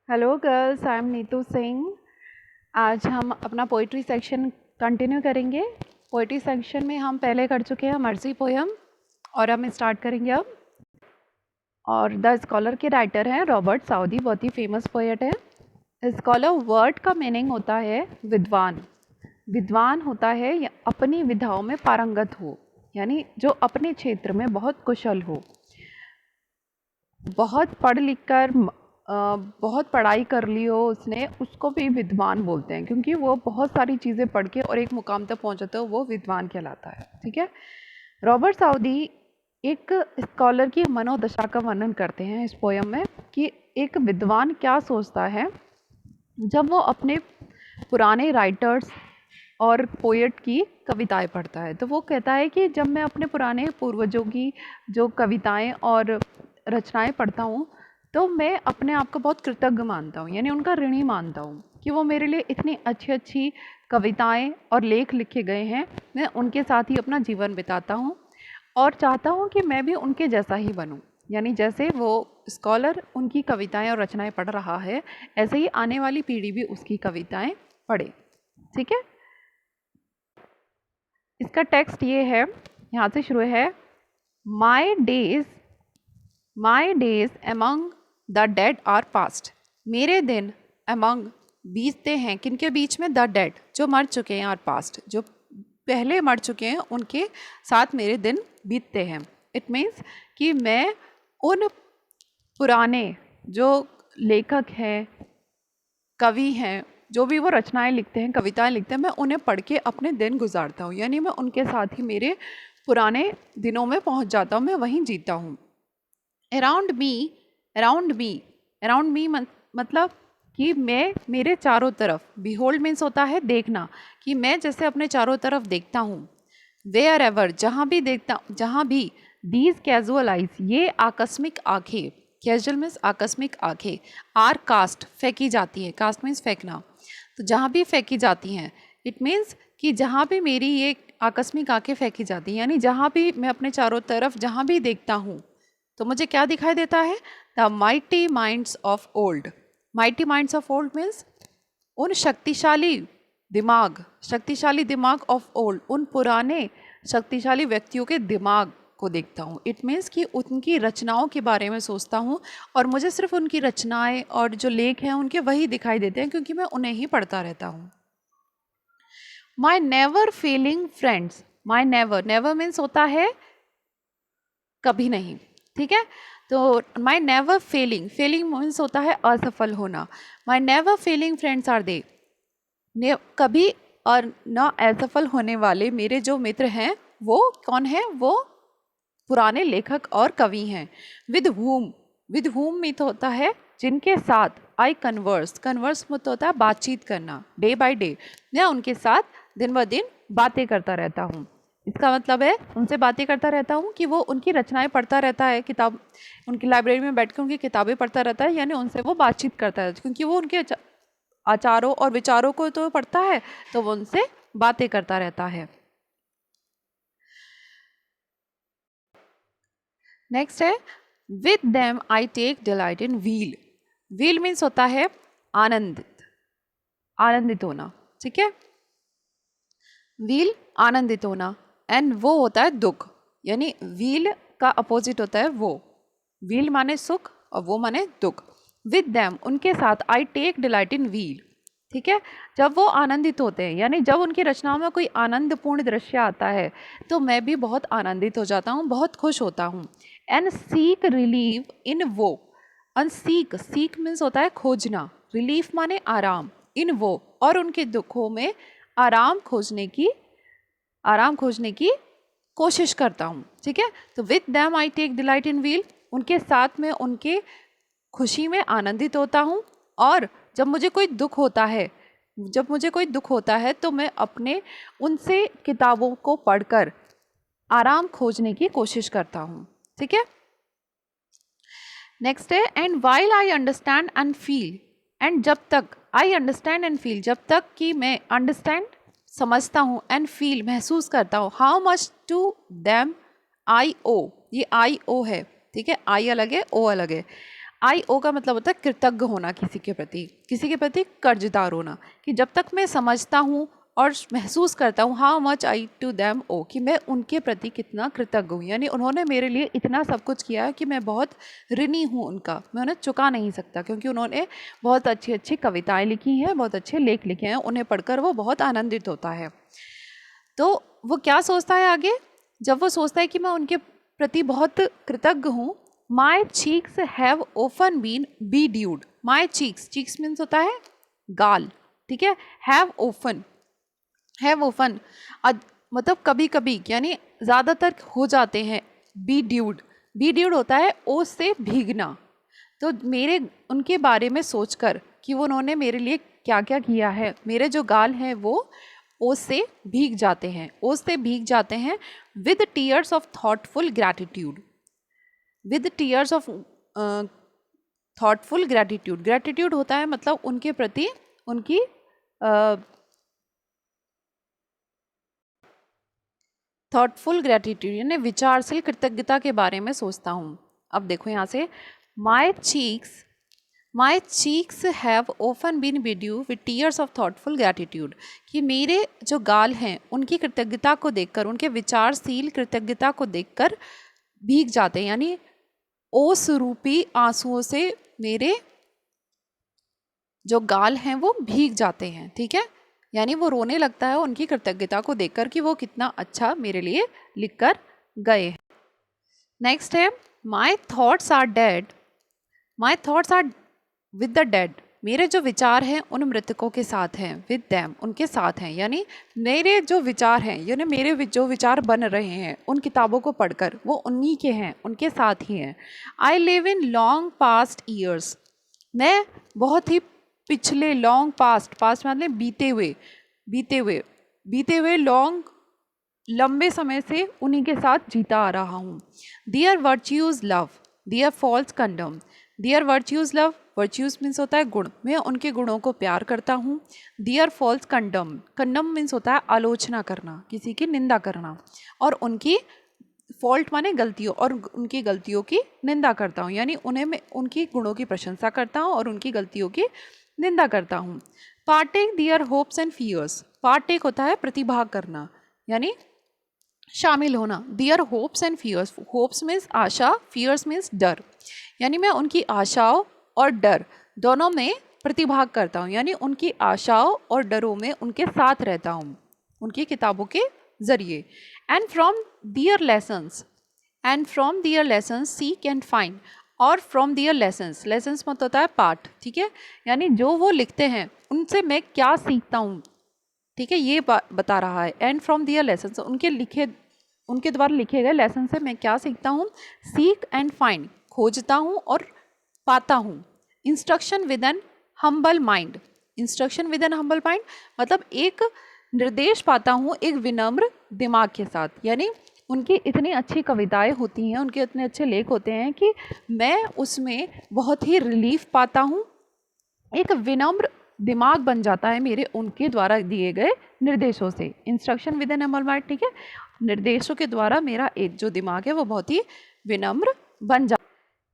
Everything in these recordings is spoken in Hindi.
Hello girls, I am Neetu Singh. आज हम अपना पोइट्री सेक्शन कंटिन्यू करेंगे। पोइट्री सेक्शन में हम पहले कर चुके हैं मर्जी पोयम और हम स्टार्ट करेंगे अब। और द स्कॉलर के राइटर हैं रॉबर्ट साउदी, बहुत ही फेमस पोएट है। स्कॉलर वर्ड का मीनिंग होता है विद्वान। विद्वान होता है या अपनी विधाओं में पारंगत हो, यानी जो अपने क्षेत्र में बहुत कुशल हो, बहुत पढ़ लिख कर बहुत पढ़ाई कर ली हो उसने, उसको भी विद्वान बोलते हैं, क्योंकि वो बहुत सारी चीज़ें पढ़ के और एक मुकाम तक पहुंचता है, वो विद्वान कहलाता है। ठीक है। रॉबर्ट साउदी एक स्कॉलर की मनोदशा का वर्णन करते हैं इस पोयम में कि एक विद्वान क्या सोचता है जब वो अपने पुराने राइटर्स और पोएट की कविताएं पढ़ता है। तो वो कहता है कि जब मैं अपने पुराने पूर्वजों की जो कविताएं और रचनाएं पढ़ता हूँ तो मैं अपने आप को बहुत कृतज्ञ मानता हूँ, यानी उनका ऋणी मानता हूँ कि वो मेरे लिए इतनी अच्छी अच्छी कविताएं और लेख लिखे गए हैं। मैं उनके साथ ही अपना जीवन बिताता हूँ और चाहता हूँ कि मैं भी उनके जैसा ही बनूँ, यानी जैसे वो स्कॉलर उनकी कविताएं और रचनाएं पढ़ रहा है, ऐसे ही आने वाली पीढ़ी भी उसकी कविताएं पढ़े। ठीक है। इसका टेक्स्ट ये है, यहाँ से शुरू है। My days among the dead are past. मेरे दिन अमंग बीतते हैं, किनके बीच में? द डेड, जो मर चुके हैं, आर पास्ट, जो पहले मर चुके हैं उनके साथ मेरे दिन बीतते हैं। इट मीन्स कि मैं उन पुराने जो लेखक हैं, कवि हैं, जो भी वो रचनाएं लिखते हैं, कविताएं लिखते हैं, मैं उन्हें पढ़ के अपने दिन गुजारता हूँ, यानी मैं उनके साथ ही मेरे पुराने दिनों में पहुँच जाता हूँ, मैं वहीं जीता हूँ। अराउंड मी मतलब कि मैं मेरे चारों तरफ, बिहोल्ड मीन्स होता है देखना, कि मैं जैसे अपने चारों तरफ देखता हूँ। वेयर एवर, जहाँ भी देखता, जहाँ भी, दीज कैजुअल आइज, ये आकस्मिक आंखें, कैजुअल मीन्स आकस्मिक आंखें, आर कास्ट, फेंकी जाती है, कास्ट मीन्स फेंकना, तो जहाँ भी फेंकी जाती हैं, इट मीन्स कि जहाँ भी मेरी ये आकस्मिक आंखें फेंकी जाती हैं, यानी जहाँ भी मैं अपने चारों तरफ जहाँ भी देखता हूँ तो मुझे क्या दिखाई देता है? The mighty minds of old. Mighty minds of old means उन शक्तिशाली दिमाग ऑफ ओल्ड, उन पुराने शक्तिशाली व्यक्तियों के दिमाग को देखता हूँ। इट मीन्स कि उनकी रचनाओं के बारे में सोचता हूँ और मुझे सिर्फ उनकी रचनाएं और जो लेख हैं उनके वही दिखाई देते हैं, क्योंकि मैं उन्हें ही पढ़ता रहता हूँ। माई नेवर फेलिंग फ्रेंड्स। माई नेवर मीन्स होता है कभी नहीं। ठीक है। तो माई नेवर फेलिंग मीन्स होता है असफल होना। My never failing friends are they, कभी और न असफल होने वाले मेरे जो मित्र हैं वो कौन है? वो पुराने लेखक और कवि हैं। विद whom मित होता है जिनके साथ, आई कन्वर्स मत होता है बातचीत करना, डे बाय डे, मैं उनके साथ दिन ब दिन बातें करता रहता हूँ। इसका मतलब है उनसे बातें करता रहता हूँ कि वो उनकी रचनाएं पढ़ता रहता है, किताब उनकी लाइब्रेरी में बैठ कर उनकी किताबें पढ़ता रहता है, यानी उनसे वो बातचीत करता है, क्योंकि वो उनके आचारों और विचारों को तो पढ़ता है, तो वो उनसे बातें करता रहता है। नेक्स्ट है with them I take delight in weal means होता है आनंदित होना। ठीक है। व्हील आनंदित होना, एंड वो होता है दुख, यानी व्हील का अपोजिट होता है वो। व्हील माने सुख और वो माने दुख। विद देम उनके साथ, I take delight in weal. ठीक है। जब वो आनंदित होते हैं, यानी जब उनकी रचनाओं में कोई आनंदपूर्ण दृश्य आता है तो मैं भी बहुत आनंदित हो जाता हूँ, बहुत खुश होता हूँ। एंड सीक रिलीव इन वो, सीक मीन्स होता है खोजना, रिलीफ माने आराम, इन वो, और उनके दुखों में आराम खोजने की कोशिश करता हूँ। ठीक है। तो with them I take delight in weal, उनके साथ में उनके खुशी में आनंदित होता हूँ, और जब मुझे कोई दुख होता है तो मैं अपने उनसे किताबों को पढ़कर आराम खोजने की कोशिश करता हूँ। ठीक है। नेक्स्ट है and while I understand and feel, and जब तक, आई अंडरस्टैंड एंड फील, जब तक कि मैं अंडरस्टैंड समझता हूँ, एंड फील महसूस करता हूँ, how much to them I owe, ये आई ओ है। ठीक है। आई अलग है, ओ अलग है। आई ओ का मतलब होता है कृतज्ञ होना किसी के प्रति कर्जदार होना, कि जब तक मैं समझता हूँ और महसूस करता हूँ how much I to them owe, कि मैं उनके प्रति कितना कृतज्ञ हूँ, यानी उन्होंने मेरे लिए इतना सब कुछ किया है कि मैं बहुत ऋणी हूँ उनका, मैं उन्हें चुका नहीं सकता, क्योंकि उन्होंने बहुत अच्छी अच्छी कविताएं लिखी हैं, बहुत अच्छे लेख लिखे हैं, उन्हें पढ़कर वो बहुत आनंदित होता है। तो वो क्या सोचता है आगे, जब वो सोचता है कि मैं उनके प्रति बहुत कृतज्ञ हूँ, my cheeks have often been bedewed. My cheeks means होता है गाल, ठीक है। हैव ओफन मतलब कभी कभी, यानी ज़्यादातर हो जाते हैं। बी ड्यूड होता है ओ से भीगना। तो मेरे उनके बारे में सोचकर कि वो उन्होंने मेरे लिए क्या क्या किया है, मेरे जो गाल हैं वो ओस से भीग जाते हैं with tears of thoughtful gratitude. With tears of thoughtful gratitude होता है मतलब उनके प्रति उनकी थॉटफुल ग्रैटिट्यूड, यानी विचारशील कृतज्ञता के बारे में सोचता हूँ। अब देखो यहाँ से, my cheeks have often been bedewed with tears of thoughtful gratitude, कि मेरे जो गाल हैं उनकी कृतज्ञता को देखकर, उनके विचारशील कृतज्ञता को देखकर भीग जाते हैं, यानी ओस रूपी आंसुओं से मेरे जो गाल हैं वो भीग जाते हैं, ठीक है। यानी वो रोने लगता है उनकी कृतज्ञता को देखकर कि वो कितना अच्छा मेरे लिए लिख कर गए। नेक्स्ट है, my thoughts are with the dead. मेरे जो विचार हैं उन मृतकों के साथ हैं, विद दैम उनके साथ हैं, यानी मेरे जो विचार हैं, यानी मेरे जो विचार बन रहे हैं उन किताबों को पढ़कर वो उन्हीं के हैं, उनके साथ ही हैं। I live in long past years. मैं बहुत ही पिछले, लॉन्ग पास्ट मतलब बीते हुए लॉन्ग लंबे समय से उन्हीं के साथ जीता आ रहा हूँ। दियर वर्च्यूज़ लव, दियर फॉल्स कंडम। दियर वर्च्यूज़ लव, वर्च्यूज़ मीन्स होता है गुण, मैं उनके गुणों को प्यार करता हूँ। दियर फॉल्स कंडम मीन्स होता है आलोचना करना, किसी की निंदा करना, और उनकी फॉल्ट माने गलतियों, और उनकी गलतियों की निंदा करता हूँ, यानी उन्हें मैं उनकी गुणों की प्रशंसा करता हूँ और उनकी गलतियों की निंदा करता हूँ। Partake their hopes and fears. Partake होता है प्रतिभाग करना, यानी शामिल होना। Their hopes and fears, hopes means आशा, फियर्स मीन्स डर, यानी मैं उनकी आशाओं और डर दोनों में प्रतिभाग करता हूँ, यानी उनकी आशाओं और डरों में उनके साथ रहता हूँ उनकी किताबों के ज़रिए। And from their lessons seek and find. और फ्रॉम दियर लेसन्स मत होता है पाठ, ठीक है, यानी जो वो लिखते हैं उनसे मैं क्या सीखता हूँ, ठीक है, ये बता रहा है। एंड फ्रॉम दियर लेसन्स, उनके द्वारा लिखे गए लेसन से मैं क्या सीखता हूँ। सीक एंड फाइंड, खोजता हूँ और पाता हूँ। Instruction with an humble mind. मतलब एक निर्देश पाता हूँ एक विनम्र दिमाग के साथ, यानी उनकी इतनी अच्छी कविताएं होती हैं, उनके इतने अच्छे लेख होते हैं कि मैं उसमें बहुत ही रिलीफ पाता हूँ, एक विनम्र दिमाग बन जाता है मेरे उनके द्वारा दिए गए निर्देशों से। Instruction with an humble mind, ठीक है, निर्देशों के द्वारा मेरा एक जो दिमाग है वो बहुत ही विनम्र बन जाता है।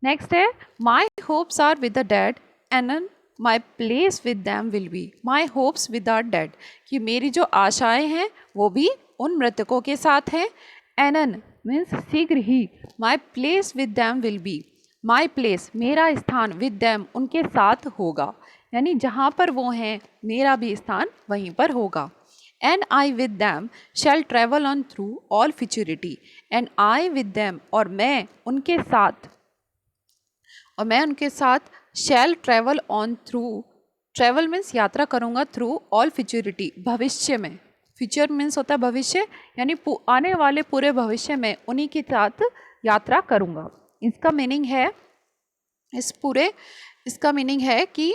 नेक्स्ट है, my hopes are with the dead and my place with them will be. My hopes with are dead, कि मेरी जो आशाएं हैं वो भी उन मृतकों के साथ हैं। एनन मीन्स शीघ्र ही, my place with them will be, my place मेरा स्थान, विद दैम उनके साथ होगा, यानी जहाँ पर वो हैं मेरा भी स्थान वहीं पर होगा। And I with them shall travel on through all futurity. And I with them, और मैं उनके साथ shall travel on through, travel means यात्रा करूँगा, थ्रू ऑल फ्यूचरिटी भविष्य में, फ्यूचर मीन्स होता है भविष्य, यानी आने वाले पूरे भविष्य में उन्हीं के साथ यात्रा करूँगा। इसका मीनिंग है कि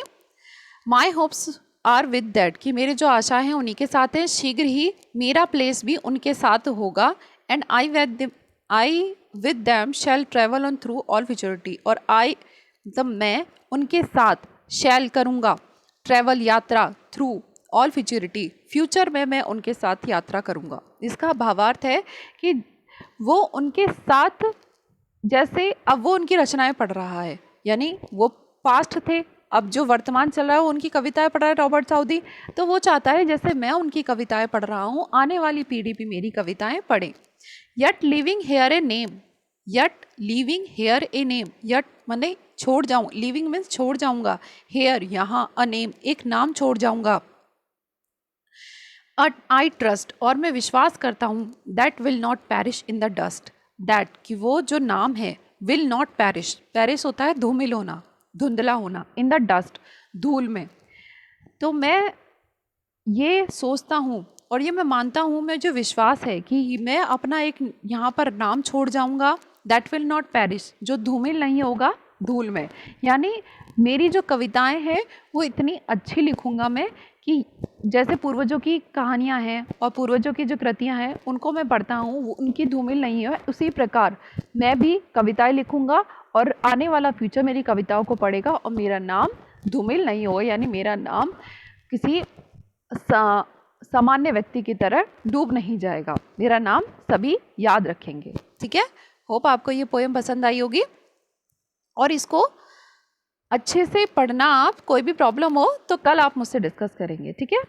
माई होप्स आर विद दैट, कि मेरे जो आशा हैं उन्हीं के साथ हैं, शीघ्र ही मेरा प्लेस भी उनके साथ होगा। And I with them shall travel on through all futurity, और आई मतलब मैं उनके साथ शैल करूँगा, ट्रेवल यात्रा, थ्रू ऑल फ्यूचरिटी फ्यूचर में मैं उनके साथ यात्रा करूँगा। इसका भावार्थ है कि वो उनके साथ, जैसे अब वो उनकी रचनाएं पढ़ रहा है यानी वो पास्ट थे, अब जो वर्तमान चल रहा है उनकी कविताएं पढ़ रहा है रॉबर्ट साउदी, तो वो चाहता है जैसे मैं उनकी कविताएं पढ़ रहा हूँ, आने वाली पीढ़ी भी मेरी कविताएं पढ़े। Yet living here a name, yet living here a name, yet माने छोड़ जाऊँ, लिविंग मीन्स छोड़ जाऊँगा, हेयर यहाँ, अ नेम एक नाम छोड़ जाऊँगा। आई ट्रस्ट और मैं विश्वास करता हूँ, that will not parish in the dust, that कि वो जो नाम है, विल नॉट पैरिश, पैरिश होता है धूमिल होना, धुंधला होना, इन द डस्ट धूल में। तो मैं ये सोचता हूँ और ये मैं मानता हूँ, मैं जो विश्वास है कि मैं अपना एक यहाँ पर नाम छोड़ जाऊँगा, दैट विल नॉट पैरिश, जो धूमिल नहीं होगा धूल में। यानी मेरी जो कविताएं हैं वो इतनी अच्छी लिखूँगा मैं कि जैसे पूर्वजों की कहानियाँ हैं और पूर्वजों की जो कृतियाँ हैं उनको मैं पढ़ता हूँ, वो उनकी धूमिल नहीं है, उसी प्रकार मैं भी कविताएं लिखूँगा और आने वाला फ्यूचर मेरी कविताओं को पढ़ेगा और मेरा नाम धूमिल नहीं होगा, यानी मेरा नाम किसी सामान्य व्यक्ति की तरह डूब नहीं जाएगा, मेरा नाम सभी याद रखेंगे। ठीक है, होप आपको ये पोएम पसंद आई होगी और इसको अच्छे से पढ़ना। आप कोई भी प्रॉब्लम हो तो कल आप मुझसे डिस्कस करेंगे, ठीक है।